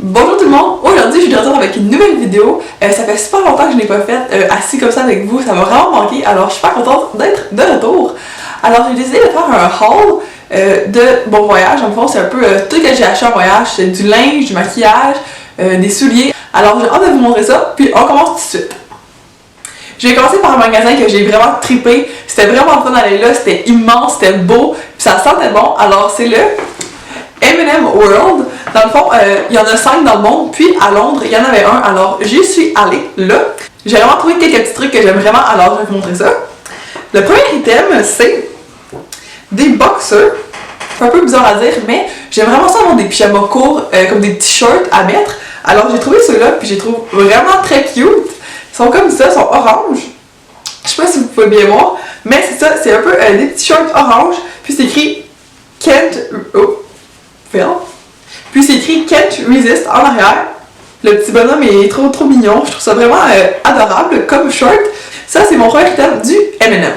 Bonjour tout le monde, aujourd'hui je suis de retour avec une nouvelle vidéo. Ça fait super longtemps que je n'ai pas fait assis comme ça avec vous, ça m'a vraiment manqué, alors je suis super contente d'être de retour. Alors j'ai décidé de faire un haul de mon voyage. En fond, c'est un peu tout ce que j'ai acheté en voyage, c'est du linge, du maquillage, des souliers. Alors j'ai hâte de vous montrer ça, puis on commence tout de suite. Je vais commencer par un magasin que j'ai vraiment trippé, c'était vraiment fun d'aller là, c'était immense, c'était beau, puis ça sentait bon, alors c'est le M&M World. Dans le fond, il y en a 5 dans le monde, puis à Londres, il y en avait un, alors j'y suis allée là. J'ai vraiment trouvé quelques petits trucs que j'aime vraiment, alors je vais vous montrer ça. Le premier item, c'est des boxers. C'est un peu bizarre à dire, mais j'aime vraiment ça avoir des pyjamas courts, comme des t-shirts à mettre. Alors j'ai trouvé ceux-là, puis je les trouve vraiment très cute. Ils sont comme ça, ils sont orange. Je sais pas si vous pouvez bien voir, mais c'est ça, c'est un peu des petits shirts orange, puis c'est écrit Can't... Oh. Puis c'est écrit Can't Resist en arrière. Le petit bonhomme est trop mignon. Je trouve ça vraiment adorable comme short. Ça, c'est mon premier item du M&M.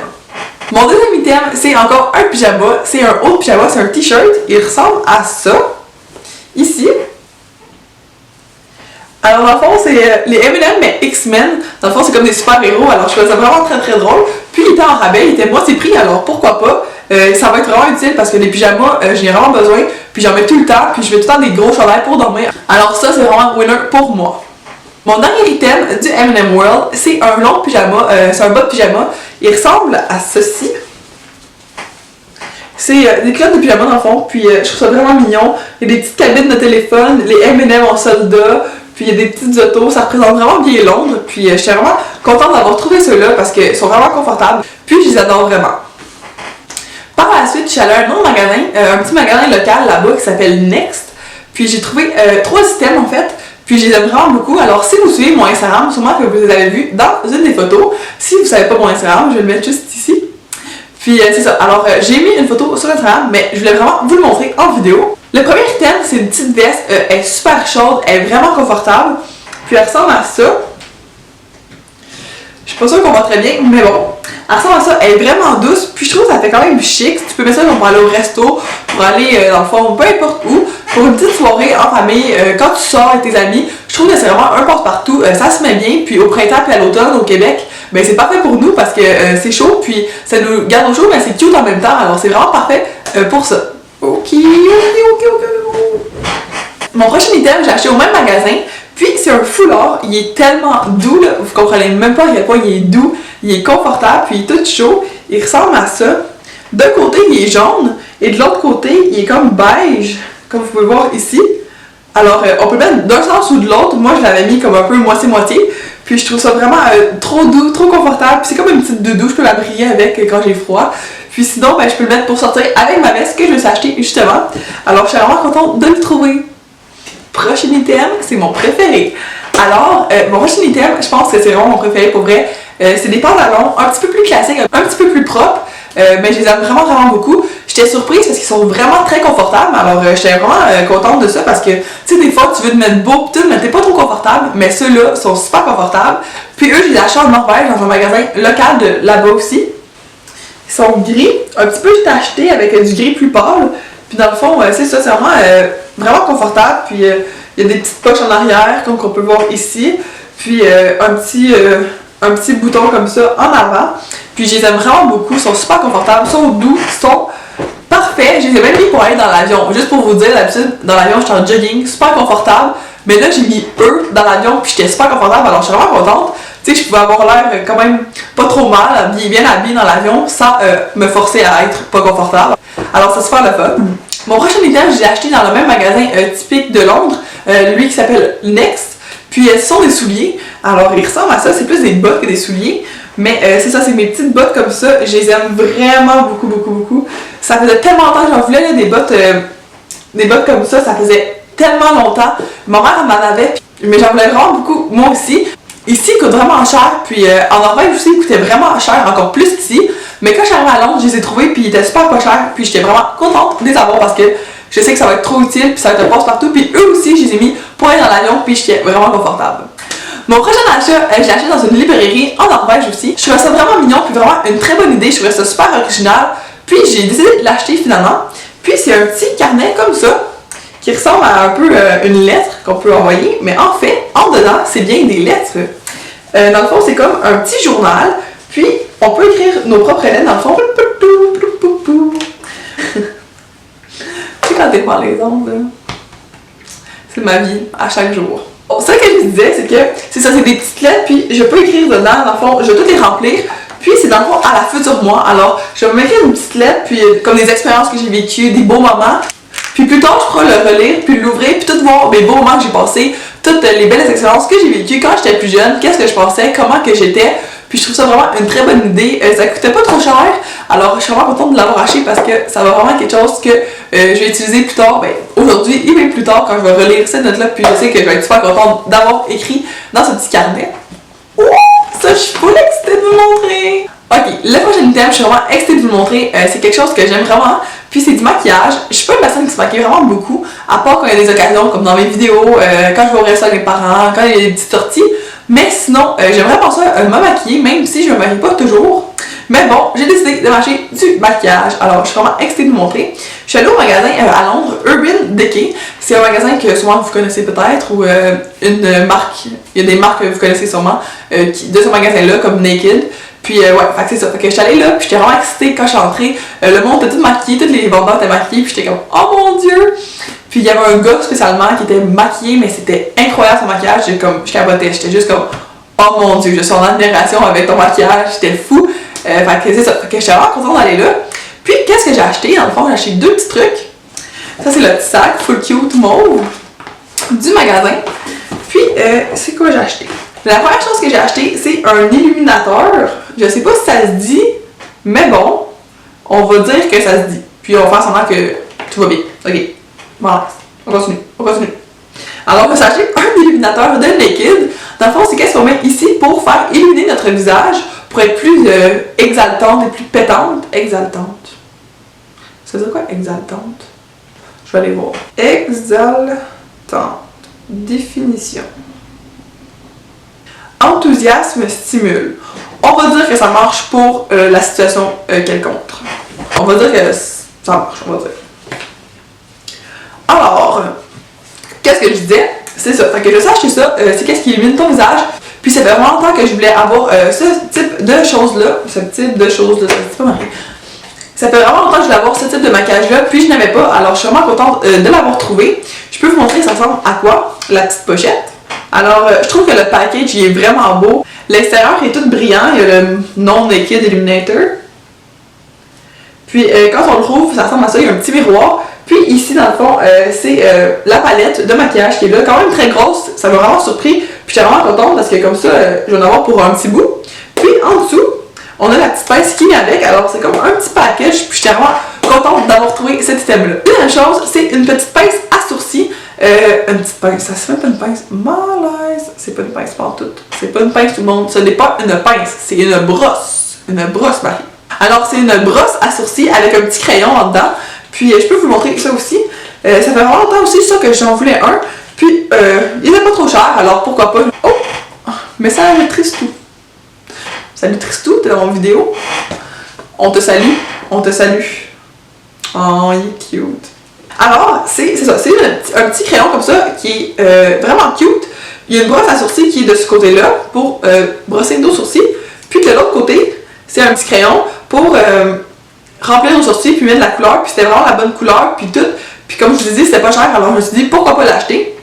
Mon deuxième item, c'est encore un pyjama. C'est un haut pyjama, c'est un t-shirt. Il ressemble à ça. Ici. Alors dans le fond, c'est les M&M mais X-Men. Dans le fond, c'est comme des super-héros. Alors je trouvais ça vraiment très drôle. Puis il était en rabais, il était moitié prix. Alors pourquoi pas. Ça va être vraiment utile parce que les pyjamas, j'en ai vraiment besoin, puis j'en mets tout le temps, puis je mets tout le temps des gros chandails pour dormir. Alors ça, c'est vraiment winner pour moi. Mon dernier item du M&M World, c'est un long pyjama, c'est un bas de pyjama. Il ressemble à ceci. C'est des culottes de pyjama dans le fond, puis je trouve ça vraiment mignon. Il y a des petites cabines de téléphone, les M&M en soldat, puis il y a des petites autos, ça représente vraiment bien Londres, puis je suis vraiment contente d'avoir trouvé ceux-là parce qu'ils sont vraiment confortables, puis je les adore vraiment. Par la suite, je suis allée à un autre magasin, un petit magasin local là-bas qui s'appelle Next. Puis j'ai trouvé 3 items en fait, puis je les aime vraiment beaucoup. Alors si vous suivez mon Instagram, sûrement que vous les avez vus dans une des photos. Si vous ne savez pas mon Instagram, je vais le mettre juste ici. Puis c'est ça, alors j'ai mis une photo sur Instagram, mais je voulais vraiment vous le montrer en vidéo. Le premier item, c'est une petite veste, elle est super chaude, elle est vraiment confortable. Puis elle ressemble à ça. Je suis pas sûre qu'on voit très bien, mais bon. Elle ressemble à ça, elle est vraiment douce, puis je trouve que ça fait quand même chic. Tu peux mettre ça pour aller au resto, pour aller dans le fond, peu importe où, pour une petite soirée en famille, quand tu sors avec tes amis. Je trouve que c'est vraiment un passe-partout, ça se met bien, puis au printemps puis à l'automne au Québec, ben c'est parfait pour nous parce que c'est chaud, puis ça nous garde au chaud, mais c'est cute en même temps, alors c'est vraiment parfait pour ça. Ok. Mon prochain item, j'ai acheté au même magasin. Puis c'est un foulard, il est tellement doux là, vous comprenez même pas à quel point il est doux, il est confortable, puis il est tout chaud, il ressemble à ça. D'un côté il est jaune, et de l'autre côté il est comme beige, comme vous pouvez voir ici. Alors on peut le mettre d'un sens ou de l'autre, moi je l'avais mis comme un peu moitié-moitié, puis je trouve ça vraiment trop doux, trop confortable, puis c'est comme une petite doudou, je peux la briller avec quand j'ai froid. Puis sinon, ben, je peux le mettre pour sortir avec ma veste que je me suis achetée justement. Alors je suis vraiment contente de le trouver. Prochain item, c'est mon préféré. Alors, mon prochain item, je pense que c'est vraiment mon préféré pour vrai. C'est des pantalons un petit peu plus classiques, un petit peu plus propres, mais je les aime vraiment beaucoup. J'étais surprise parce qu'ils sont vraiment très confortables, alors j'étais vraiment contente de ça parce que, tu sais, des fois, tu veux te mettre beau pis tout, mais t'es pas trop confortable, mais ceux-là sont super confortables. Puis eux, je les achète en Norvège dans un magasin local de là-bas aussi. Ils sont gris, un petit peu tachetés avec du gris plus pâle. Puis dans le fond, c'est ça, c'est vraiment confortable. Puis il y a des petites poches en arrière, comme on peut voir ici. Puis un petit bouton comme ça en avant. Puis je les aime vraiment beaucoup, ils sont super confortables, ils sont doux, ils sont parfaits. Je les ai même mis pour aller dans l'avion. Juste pour vous dire, d'habitude, dans l'avion, j'étais en jogging, super confortable. Mais là, j'ai mis eux dans l'avion, puis j'étais super confortable, alors je suis vraiment contente. Tu sais, je pouvais avoir l'air quand même pas trop mal, bien habillée dans l'avion, sans me forcer à être pas confortable. Alors, c'est super le fun. Mon prochain item, je l'ai acheté dans le même magasin typique de Londres, lui qui s'appelle Next. Puis, ce sont des souliers. Alors, ils ressemblent à ça, c'est plus des bottes que des souliers. Mais c'est ça, c'est mes petites bottes comme ça. Je les aime vraiment beaucoup. Ça faisait tellement longtemps que j'en voulais, là, des bottes comme ça faisait tellement longtemps. Ma mère, elle m'en avait, mais j'en voulais vraiment beaucoup, moi aussi. Ici, il coûte vraiment cher, puis en Norvège aussi, il coûtait vraiment cher, encore plus qu'ici. Mais quand je suis arrivée à Londres, je les ai trouvés, puis ils étaient super pas chers, puis j'étais vraiment contente de les avoir parce que je sais que ça va être trop utile, puis ça va être un passe-partout, puis eux aussi, je les ai mis pour aller dans l'avion, puis j'étais vraiment confortable. Mon prochain achat, je l'ai acheté dans une librairie en Norvège aussi. Je trouvais ça vraiment mignon, puis vraiment une très bonne idée, je trouvais ça super original, puis j'ai décidé de l'acheter finalement. Puis c'est un petit carnet comme ça, qui ressemble à un peu une lettre qu'on peut envoyer, mais en fait, en dedans, c'est bien des lettres. Dans le fond, c'est comme un petit journal, puis on peut écrire nos propres lettres dans le fond. Tu sais quand t'es par les ondes, là? C'est ma vie, à chaque jour. Bon, ça que je disais, c'est que c'est ça, c'est des petites lettres, puis je peux écrire dedans, dans le fond, je vais toutes les remplir, puis c'est dans le fond à la future moi. Alors, je vais m'écrire une petite lettre, puis comme des expériences que j'ai vécues, des beaux moments. Puis plus tard, je pourrai le relire, puis l'ouvrir, puis tout voir mes beaux moments que j'ai passés, toutes les belles expériences que j'ai vécues quand j'étais plus jeune, qu'est-ce que je pensais, comment que j'étais. Puis je trouve ça vraiment une très bonne idée. Ça coûtait pas trop cher, alors je suis vraiment contente de l'avoir acheté parce que ça va vraiment être quelque chose que je vais utiliser plus tard, ben aujourd'hui et même plus tard quand je vais relire cette note-là, puis je sais que je vais être super contente d'avoir écrit dans ce petit carnet. Oh, ça, je suis full excitée de vous montrer! Ok, le prochain item, je suis vraiment excitée de vous le montrer. C'est quelque chose que j'aime vraiment. Puis c'est du maquillage. Je suis pas une personne qui se maquille vraiment beaucoup, à part quand il y a des occasions, comme dans mes vidéos, quand je vais au resto avec mes parents, quand il y a des petites sorties. Mais sinon, j'aimerais penser à me maquiller, même si je me maquille pas toujours. Mais bon, j'ai décidé de m'acheter du maquillage. Alors, je suis vraiment excitée de vous montrer. Je suis allée au magasin à Londres, Urban Decay. C'est un magasin que souvent vous connaissez peut-être, ou une marque. Il y a des marques que vous connaissez sûrement de ce magasin-là, comme Naked. Puis ouais, fait que c'est ça. Fait que j'étais allée là, puis j'étais vraiment excitée quand je suis entrée. Le monde était tout maquillé, tous les vendeurs étaient maquillés, puis j'étais comme oh mon dieu! Puis il y avait un gars spécialement qui était maquillé, mais c'était incroyable son maquillage. Je capotais, j'étais juste comme oh mon dieu, je suis en admiration avec ton maquillage, j'étais fou. Fait que c'est ça. Fait que j'étais vraiment contente d'aller là. Puis qu'est-ce que j'ai acheté? Dans le fond, j'ai acheté deux petits trucs. Ça c'est le petit sac full cute mauve du magasin. Puis c'est quoi j'ai acheté? La première chose que j'ai acheté, c'est un illuminateur. Je sais pas si ça se dit, mais bon, on va dire que ça se dit. Puis on va faire semblant que tout va bien. Ok, voilà, on continue. Alors, on va s'acheter un illuminateur de Naked. Dans le fond, c'est qu'est-ce qu'on met ici pour faire illuminer notre visage, pour être plus exaltante et plus pétante. Exaltante. Ça veut dire quoi, exaltante? Je vais aller voir. Exaltante. Définition. Enthousiasme stimule. On va dire que ça marche pour la situation quelconque. On va dire que ça marche, on va dire. Alors, qu'est-ce que je disais? C'est ça. Fait que je sais acheter ça, c'est qu'est-ce qui illumine ton visage. Puis ça fait vraiment longtemps que je voulais avoir ce type de choses-là. Ça fait vraiment longtemps que je voulais avoir ce type de maquillage-là, puis je n'avais pas. Alors je suis vraiment contente de l'avoir trouvé. Je peux vous montrer ça ressemble à quoi, la petite pochette. Alors, je trouve que le package il est vraiment beau. L'extérieur est tout brillant. Il y a le Non Naked Illuminator. Puis, quand on le trouve, ça ressemble à ça. Il y a un petit miroir. Puis, ici, dans le fond, c'est la palette de maquillage qui est là. Quand même très grosse. Ça m'a vraiment surpris. Puis, j'étais vraiment contente parce que comme ça, je vais en avoir pour un petit bout. Puis, en dessous, on a la petite pince qui vient avec. Alors, c'est comme un petit package. Puis, j'étais vraiment contente d'avoir trouvé cet item-là. Deuxième chose, c'est une petite pince à sourcils. Une petite pince, ça se fait pas une pince. Malaise. C'est pas une pince partout. C'est pas une pince tout le monde. Ce n'est pas une pince, c'est une brosse. Une brosse, Marie. Alors, c'est une brosse à sourcils avec un petit crayon en dedans. Puis, je peux vous montrer ça aussi. Ça fait vraiment longtemps aussi ça que j'en voulais un. Puis, il n'est pas trop cher, alors pourquoi pas. Oh! Mais ça a Tristou. Salut Tristou, t'es dans mon vidéo. On te salue. On te salue. Oh, il est cute. Alors, c'est ça, c'est un petit crayon comme ça qui est vraiment cute. Il y a une brosse à sourcils qui est de ce côté-là pour brosser nos sourcils. Puis de l'autre côté, c'est un petit crayon pour remplir nos sourcils puis mettre de la couleur. Puis c'était vraiment la bonne couleur, puis tout. Puis comme je vous disais, c'était pas cher, alors je me suis dit pourquoi pas l'acheter.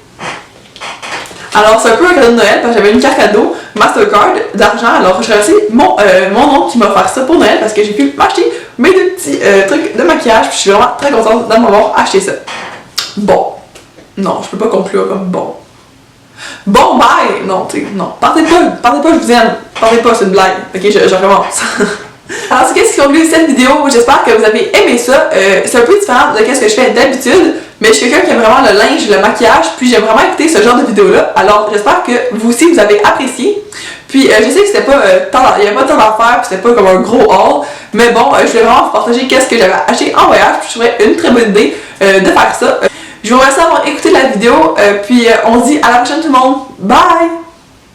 Alors c'est un peu un cadeau de Noël parce que j'avais une carte cadeau Mastercard d'argent. Alors je remercie mon oncle qui m'a offert ça pour Noël parce que j'ai pu m'acheter mes deux petits trucs de maquillage. Puis je suis vraiment très contente de m'avoir acheté ça. Bon. Non, je peux pas conclure comme bon. Bon, bye! Non, tu sais, non. Partez pas, je vous aime. Partez pas, c'est une blague. Ok, je recommence. Alors, c'est qu'est-ce qui conclut cette vidéo. J'espère que vous avez aimé ça. C'est un peu différent de ce que je fais d'habitude, mais je suis quelqu'un qui aime vraiment le linge, le maquillage, puis j'aime vraiment écouter ce genre de vidéo-là. Alors, j'espère que vous aussi, vous avez apprécié. Puis, je sais que c'était pas il y avait pas tant d'affaires, puis c'était pas comme un gros haul, mais bon, je voulais vraiment vous partager qu'est-ce que j'avais acheté en voyage, puis je trouvais une très bonne idée de faire ça. Je vous remercie d'avoir écouté la vidéo, puis on se dit à la prochaine tout le monde. Bye!